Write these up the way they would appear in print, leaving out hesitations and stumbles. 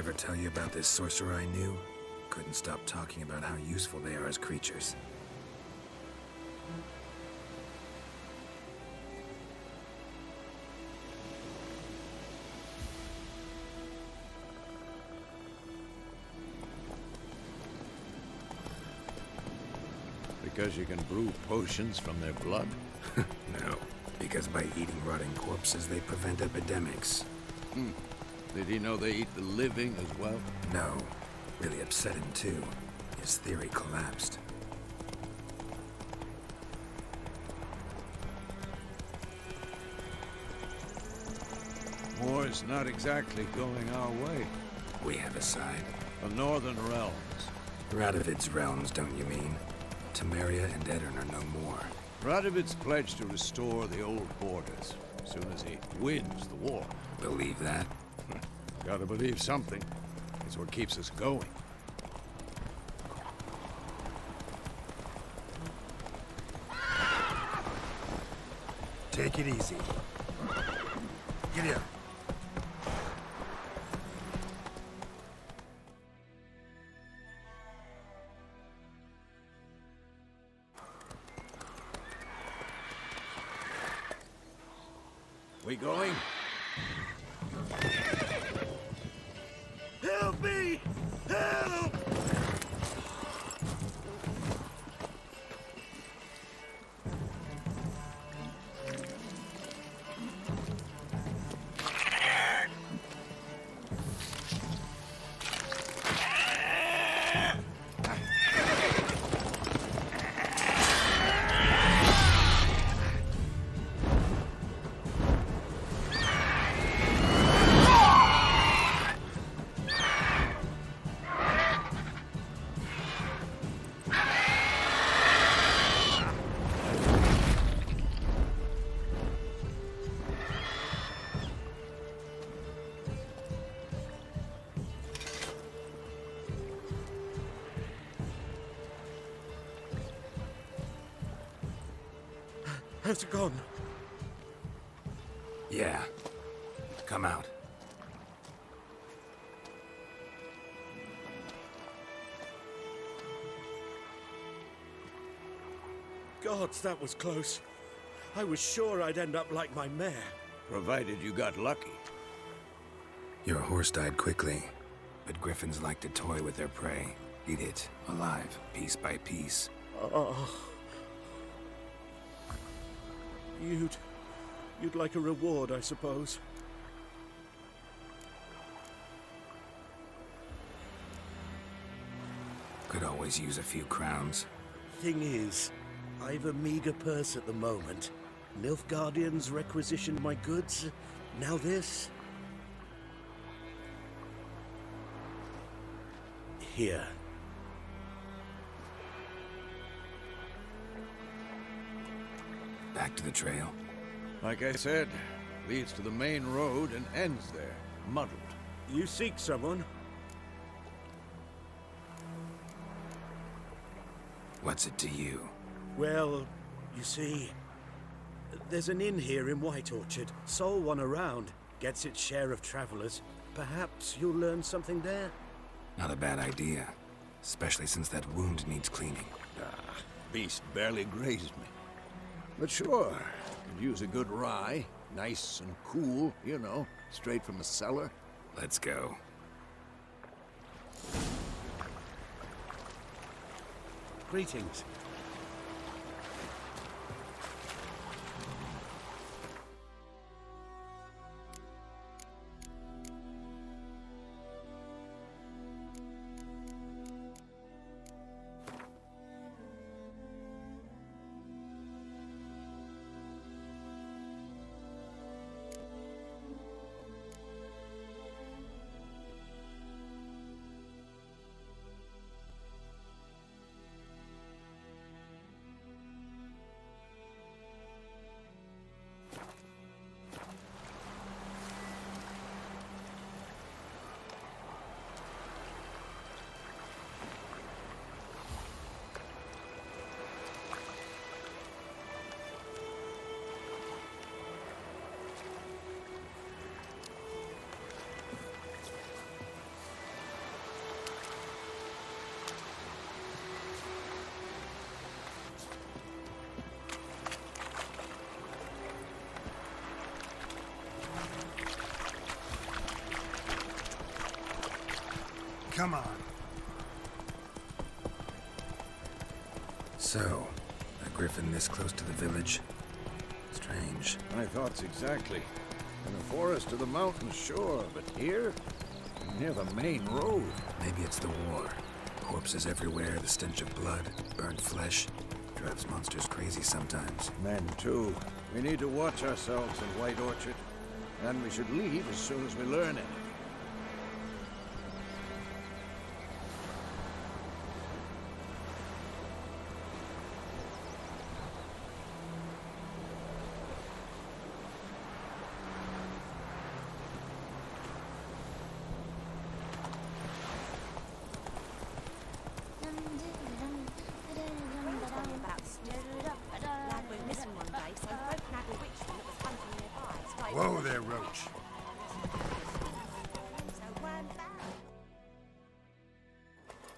Ever tell you about this sorcerer I knew? Couldn't stop talking about how useful they are as creatures. Because you can brew potions from their blood? No, because by eating rotting corpses, they prevent epidemics. Did he know they eat the living as well? No, really upset him too. His theory collapsed. War's not exactly going our way. We have a side. The Northern Realms. Radovid's realms, don't you mean? Temeria and Edirn are no more. Radovid's pledged to restore the old borders as soon as he wins the war. Believe that? Gotta believe something. It's what keeps us going. Take it easy. Giddy up. We going? Help me! Help! How's it gone? Yeah. Come out. Gods, that was close. I was sure I'd end up like my mare. Provided you got lucky. Your horse died quickly, but griffins like to toy with their prey. Eat it, alive, piece by piece. Oh. You'd like a reward, I suppose. Could always use a few crowns. Thing is, I've a meager purse at the moment. Nilfgaardians requisitioned my goods. Now this. Here. Back to the trail. Like I said, leads to the main road and ends there, muddled. You seek someone? What's it to you? Well, you see, there's an inn here in White Orchard. Sole one around. Gets its share of travelers. Perhaps you'll learn something there? Not a bad idea. Especially since that wound needs cleaning. Beast barely grazed me. But sure, could use a good rye. Nice and cool, you know, straight from the cellar. Let's go. Greetings. Come on. So, a griffin this close to the village? Strange. My thoughts exactly. In the forest or the mountains, sure, but here? Near the main road. Maybe it's the war. Corpses everywhere, the stench of blood, burnt flesh. Drives monsters crazy sometimes. Men, too. We need to watch ourselves in White Orchard. And we should leave as soon as we learn it. Whoa there, Roach.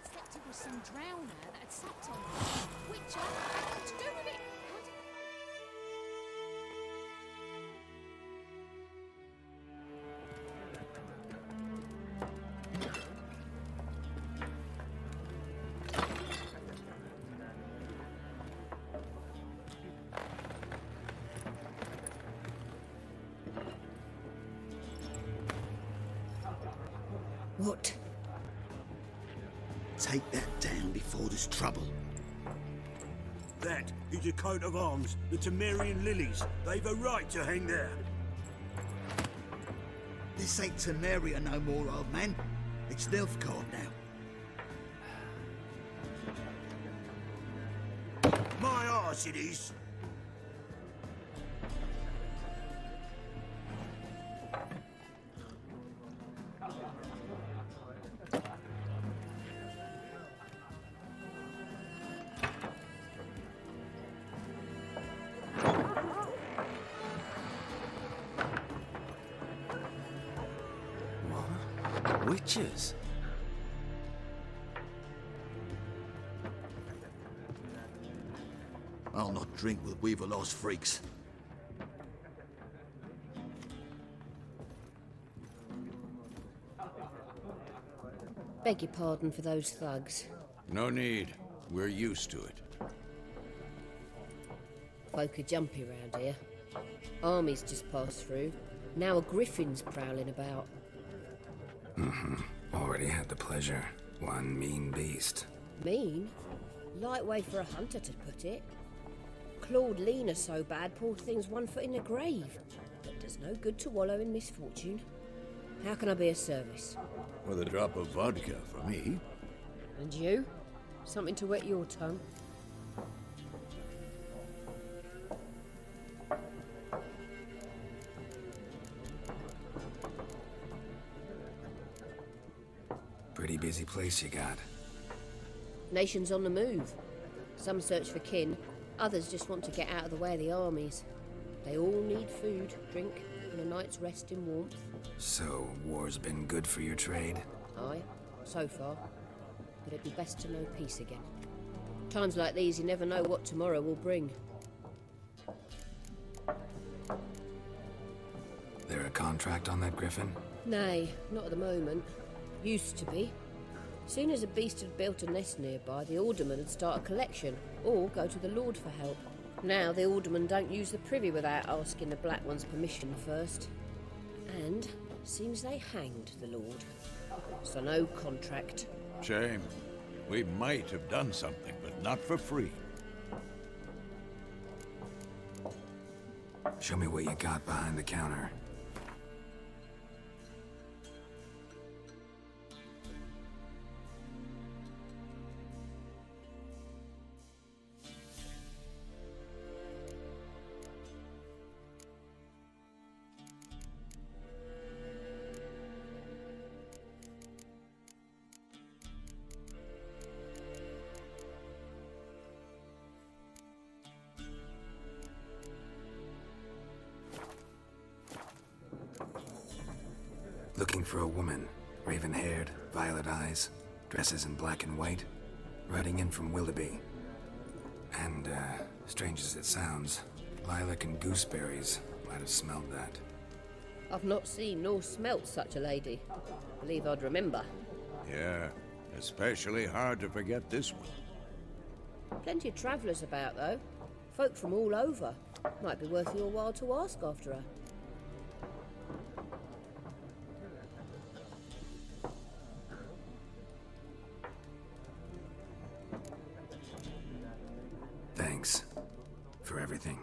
Except it was some drowner that had sucked on it. Which had nothing to do with it. What? Take that down before there's trouble. That is a coat of arms, the Temerian lilies. They've a right to hang there. This ain't Temeria no more, old man. It's Nilfgaard now. My arse it is. Witches? I'll not drink with Weaver-lost freaks. Beg your pardon for those thugs. No need. We're used to it. Folk are jumpy round here. Armies just passed through. Now a griffin's prowling about. Already had the pleasure. One mean beast. Mean? Light way for a hunter to put it. Clawed Lena so bad, poor thing's 1 foot in the grave. But does no good to wallow in misfortune. How can I be of service? With a drop of vodka for me. And you? Something to wet your tongue? Pretty busy place you got. Nations on the move. Some search for kin, others just want to get out of the way of the armies. They all need food, drink, and a night's rest in warmth. So, war's been good for your trade? Aye, so far. But it'd be best to know peace again. Times like these, you never know what tomorrow will bring. There a contract on that griffin? Nay, not at the moment. Used to be. Soon as a beast had built a nest nearby, the alderman would start a collection, or go to the Lord for help. Now the aldermen don't use the privy without asking the Black One's permission first. And seems they hanged the Lord. So no contract. Shame. We might have done something, but not for free. Show me what you got behind the counter. Looking for a woman. Raven-haired, violet eyes, dresses in black and white. Riding in from Willoughby. And, strange as it sounds, lilac and gooseberries might have smelled that. I've not seen nor smelt such a lady. Believe I'd remember. Yeah, Especially hard to forget this one. Plenty of travellers about, though. Folk from all over. Might be worth your while to ask after her. Thanks for everything.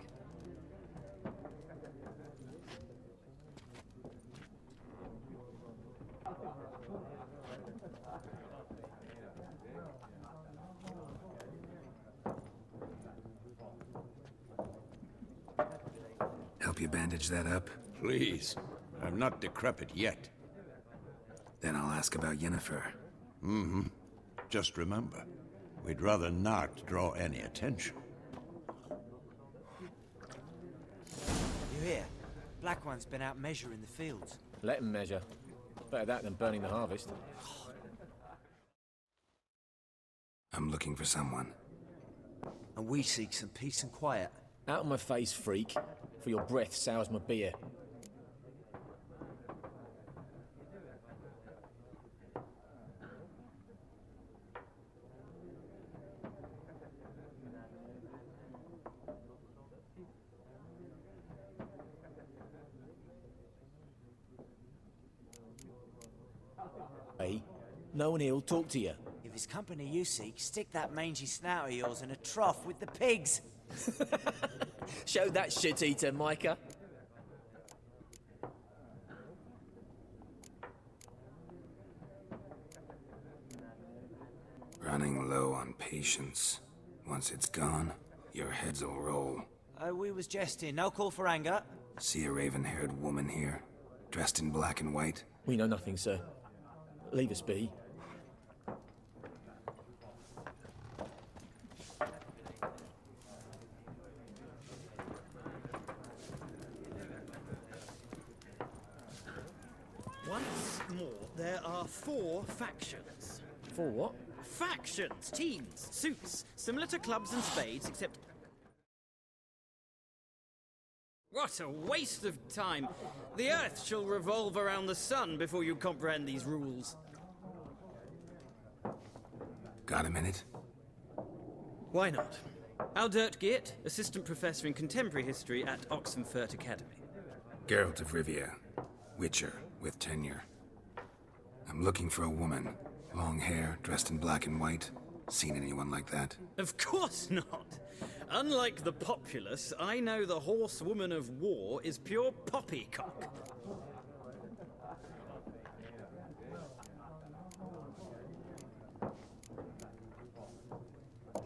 Help you bandage that up? Please. I'm not decrepit yet. Then I'll ask about Yennefer. Just remember, we'd rather not draw any attention. You hear? Black One's been out measuring the fields. Let him measure. Better that than burning the harvest. I'm looking for someone. And we seek some peace and quiet. Out of my face, freak. For your breath sours my beer. Hey, no one here will talk to you. If it's company you seek, stick that mangy snout of yours in a trough with the pigs. Show that shit-eater, Micah. Running low on patience. Once it's gone, your heads will roll. Oh, we was jesting. No call for anger. See a raven-haired woman here, dressed in black and white? We know nothing, sir. Leave us be. Once more, there are 4 factions. For what? Factions, teams, suits, similar to clubs and spades, except... What a waste of time! The Earth shall revolve around the sun before you comprehend these rules. Got a minute? Why not? Aldert Geert, Assistant Professor in Contemporary History at Oxenfurt Academy. Geralt of Rivia, Witcher with tenure. I'm looking for a woman. Long hair, dressed in black and white. Seen anyone like that? Of course not! Unlike the populace, I know the horsewoman of war is pure poppycock.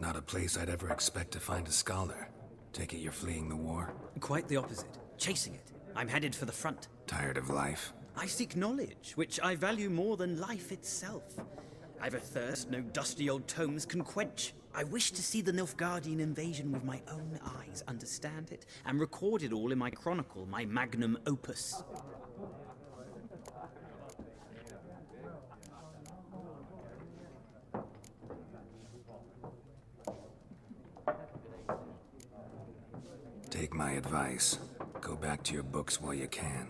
Not a place I'd ever expect to find a scholar. Take it you're fleeing the war? Quite the opposite. Chasing it. I'm headed for the front. Tired of life? I seek knowledge, which I value more than life itself. I've a thirst no dusty old tomes can quench. I wish to see the Nilfgaardian invasion with my own eyes, understand it, and record it all in my chronicle, my magnum opus. Take my advice. Go back to your books while you can.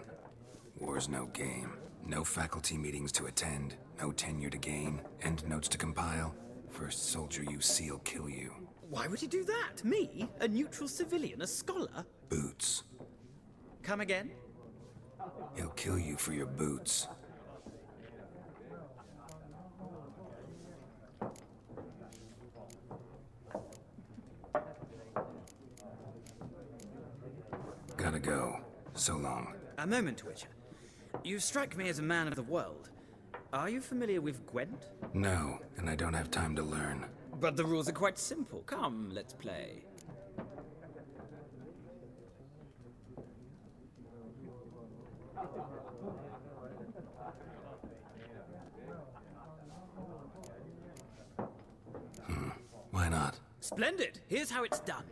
War's no game. No faculty meetings to attend, no tenure to gain, end notes to compile. First soldier you see'll kill you. Why would he do that? Me? A neutral civilian? A scholar? Boots. Come again? He'll kill you for your boots. Gotta go. So long. A moment, Witcher. You strike me as a man of the world. Are you familiar with Gwent? No, and I don't have time to learn. But the rules are quite simple. Come, let's play. Why not? Splendid! Here's how it's done.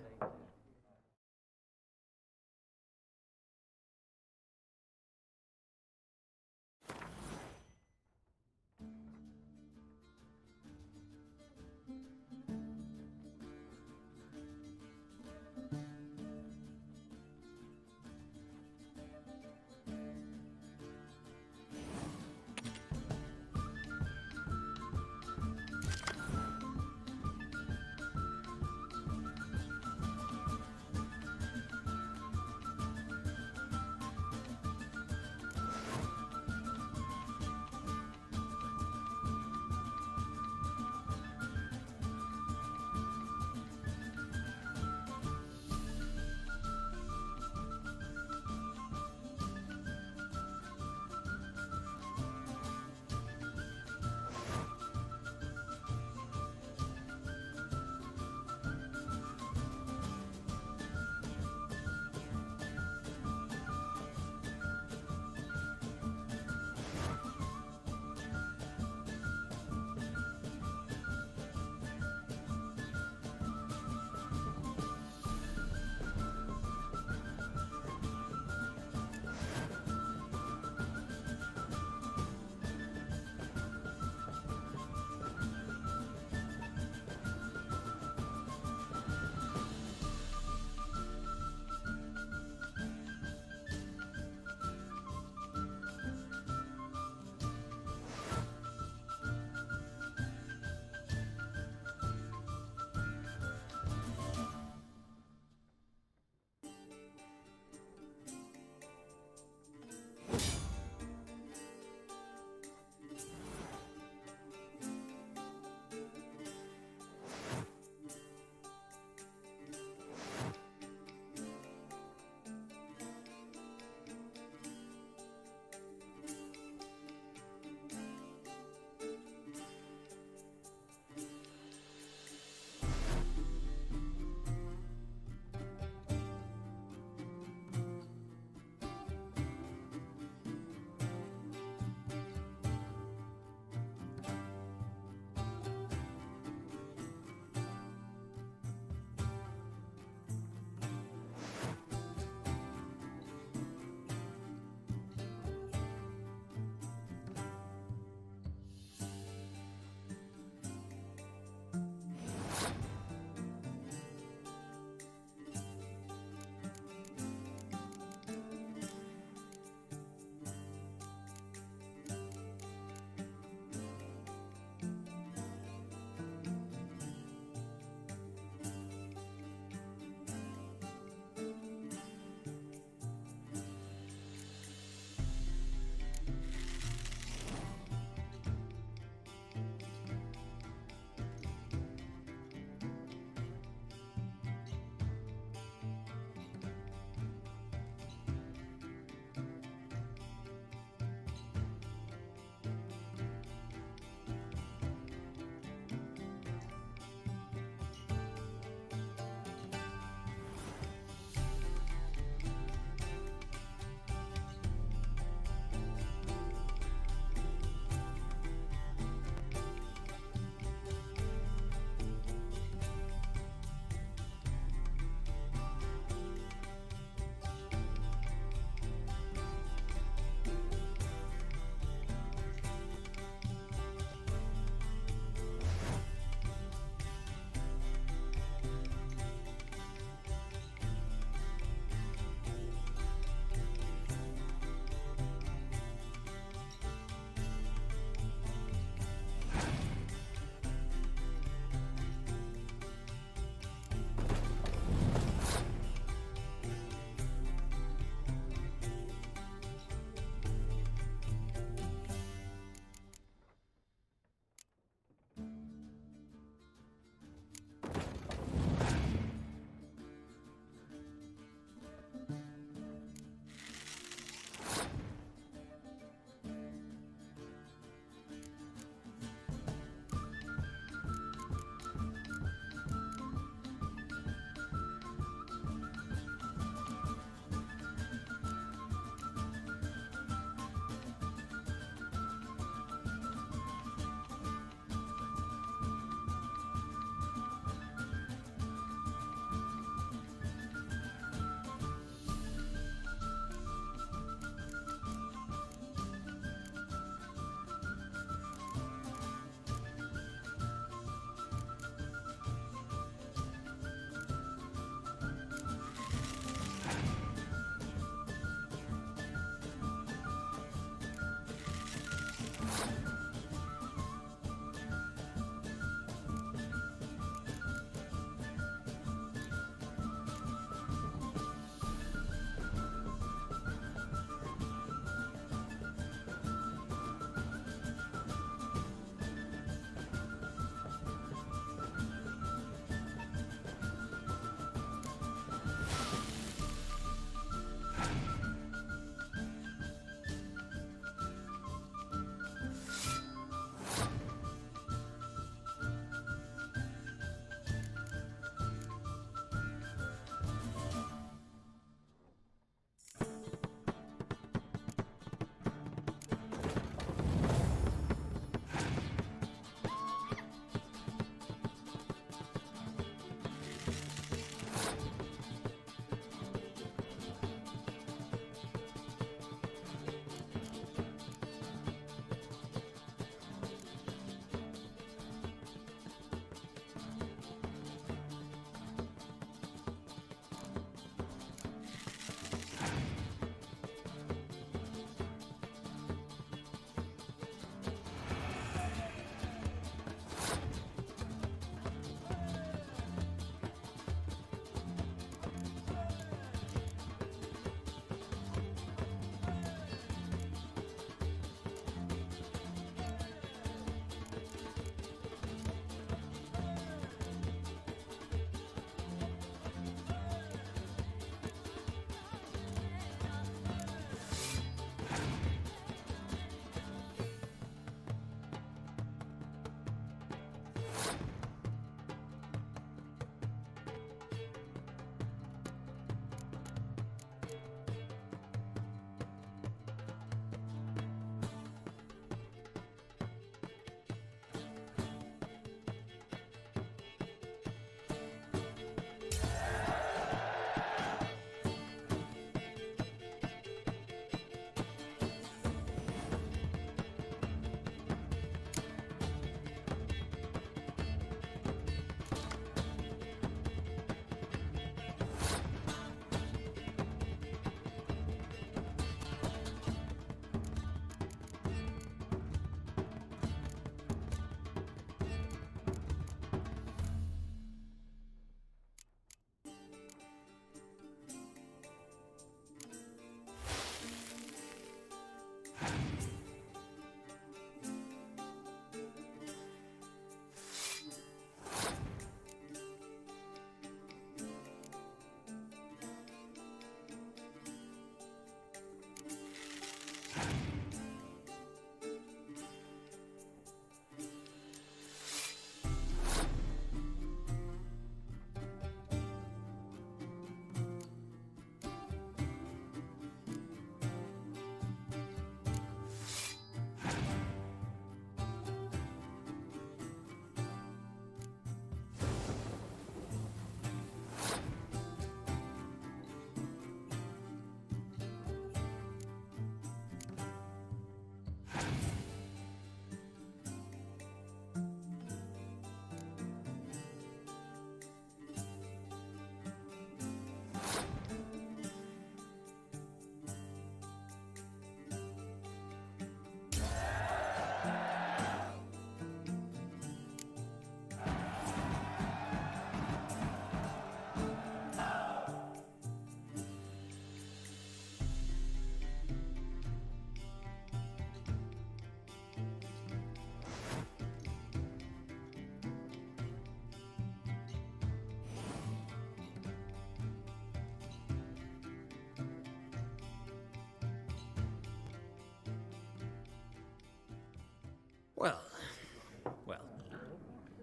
Well,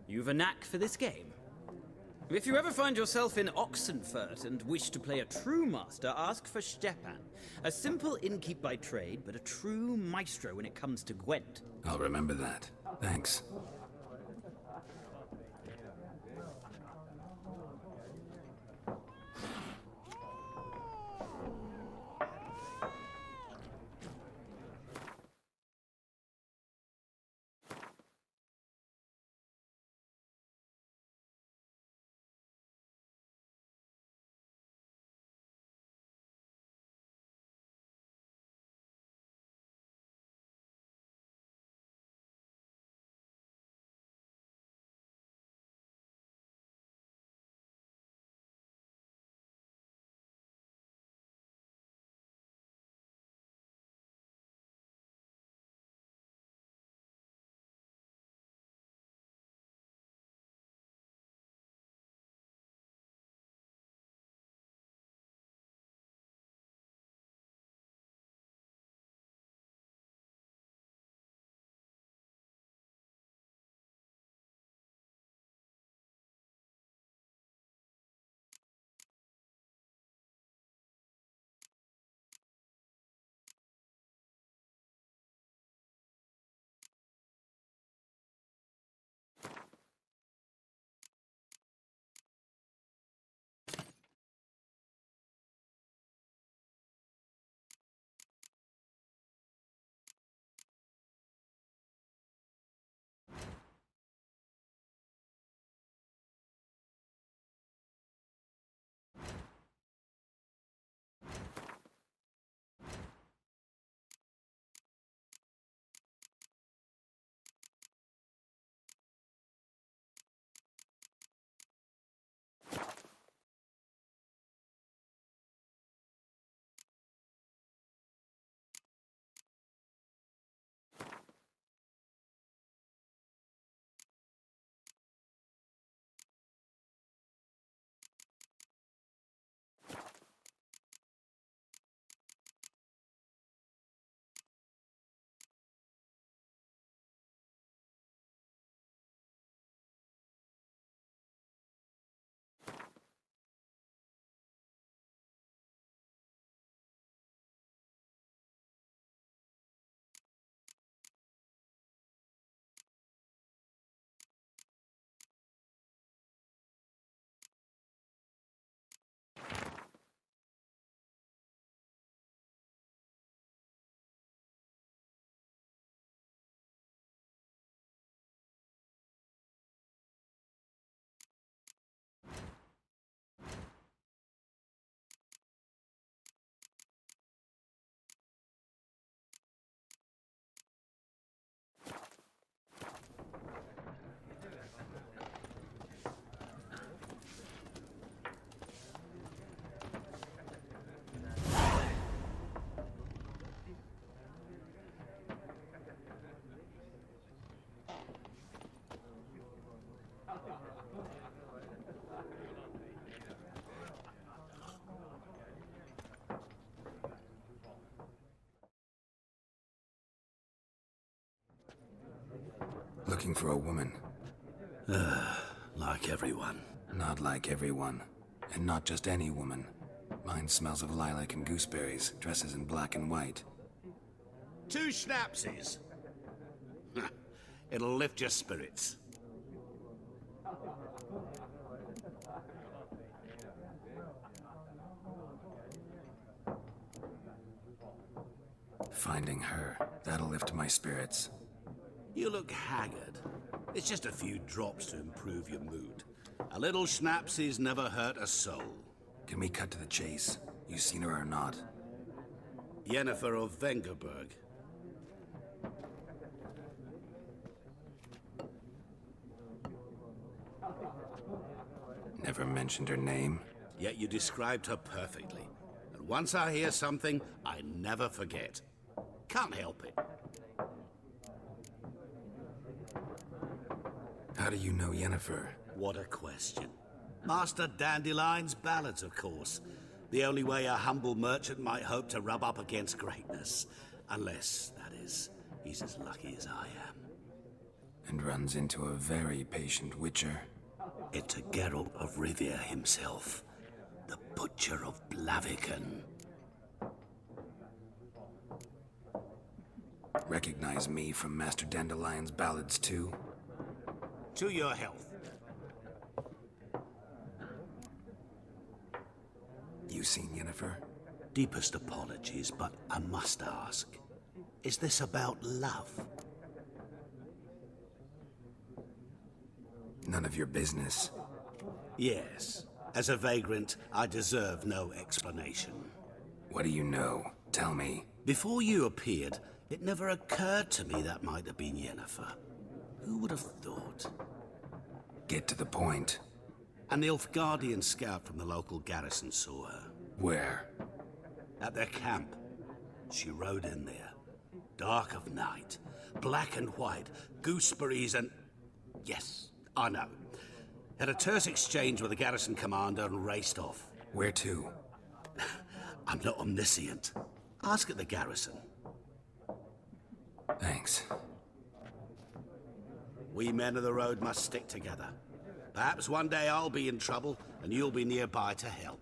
you've a knack for this game. If you ever find yourself in Oxenfurt and wish to play a true master, ask for Stepan. A simple innkeep by trade, but a true maestro when it comes to Gwent. I'll remember that. Thanks. Looking for a woman. Like everyone. Not like everyone. And not just any woman. Mine smells of lilac and gooseberries, dresses in black and white. 2 schnapsies. It'll lift your spirits. Finding her, that'll lift my spirits. You look haggard. It's just a few drops to improve your mood. A little schnapsies never hurt a soul. Can we cut to the chase? You seen her or not? Yennefer of Vengerberg. Never mentioned her name. Yet you described her perfectly. And once I hear something, I never forget. Can't help it. How do you know Yennefer? What a question. Master Dandelion's ballads, of course. The only way a humble merchant might hope to rub up against greatness. Unless, that is, he's as lucky as I am. and runs into a very patient witcher. It's a Geralt of Rivia himself, the Butcher of Blaviken. Recognize me from Master Dandelion's ballads too? To your health. You seen Yennefer? Deepest apologies, but I must ask. Is this about love? None of your business. Yes. As a vagrant, I deserve no explanation. What do you know? Tell me. Before you appeared, it never occurred to me that might have been Yennefer. Who would have thought? Get to the point. A Nilfgaardian scout from the local garrison saw her. Where? At their camp. She rode in there. Dark of night. Black and white. Gooseberries and... Yes, I know. Had a terse exchange with the garrison commander and raced off. Where to? I'm not omniscient. Ask at the garrison. Thanks. We men of the road must stick together. Perhaps one day I'll be in trouble and you'll be nearby to help.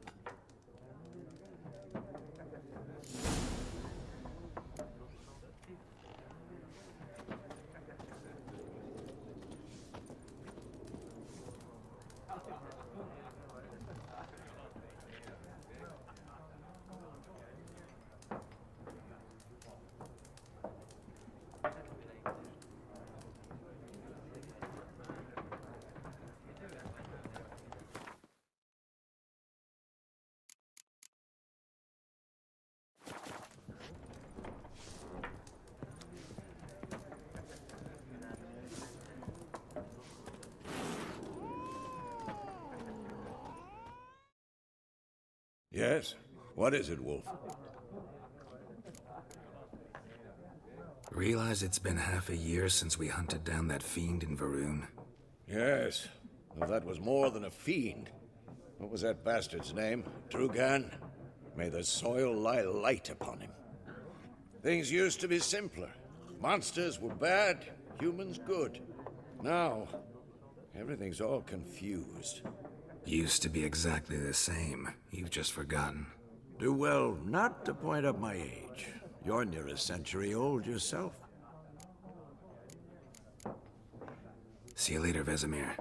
Yes? What is it, Wolf? Realize it's been half a year since we hunted down that fiend in Varun? Yes. Well, that was more than a fiend. What was that bastard's name? Drugan? May the soil lie light upon him. Things used to be simpler. Monsters were bad, humans good. Now, everything's all confused. Used to be exactly the same. You've just forgotten. Do well not to point up my age. You're near a century old yourself. See you later, Vesemir.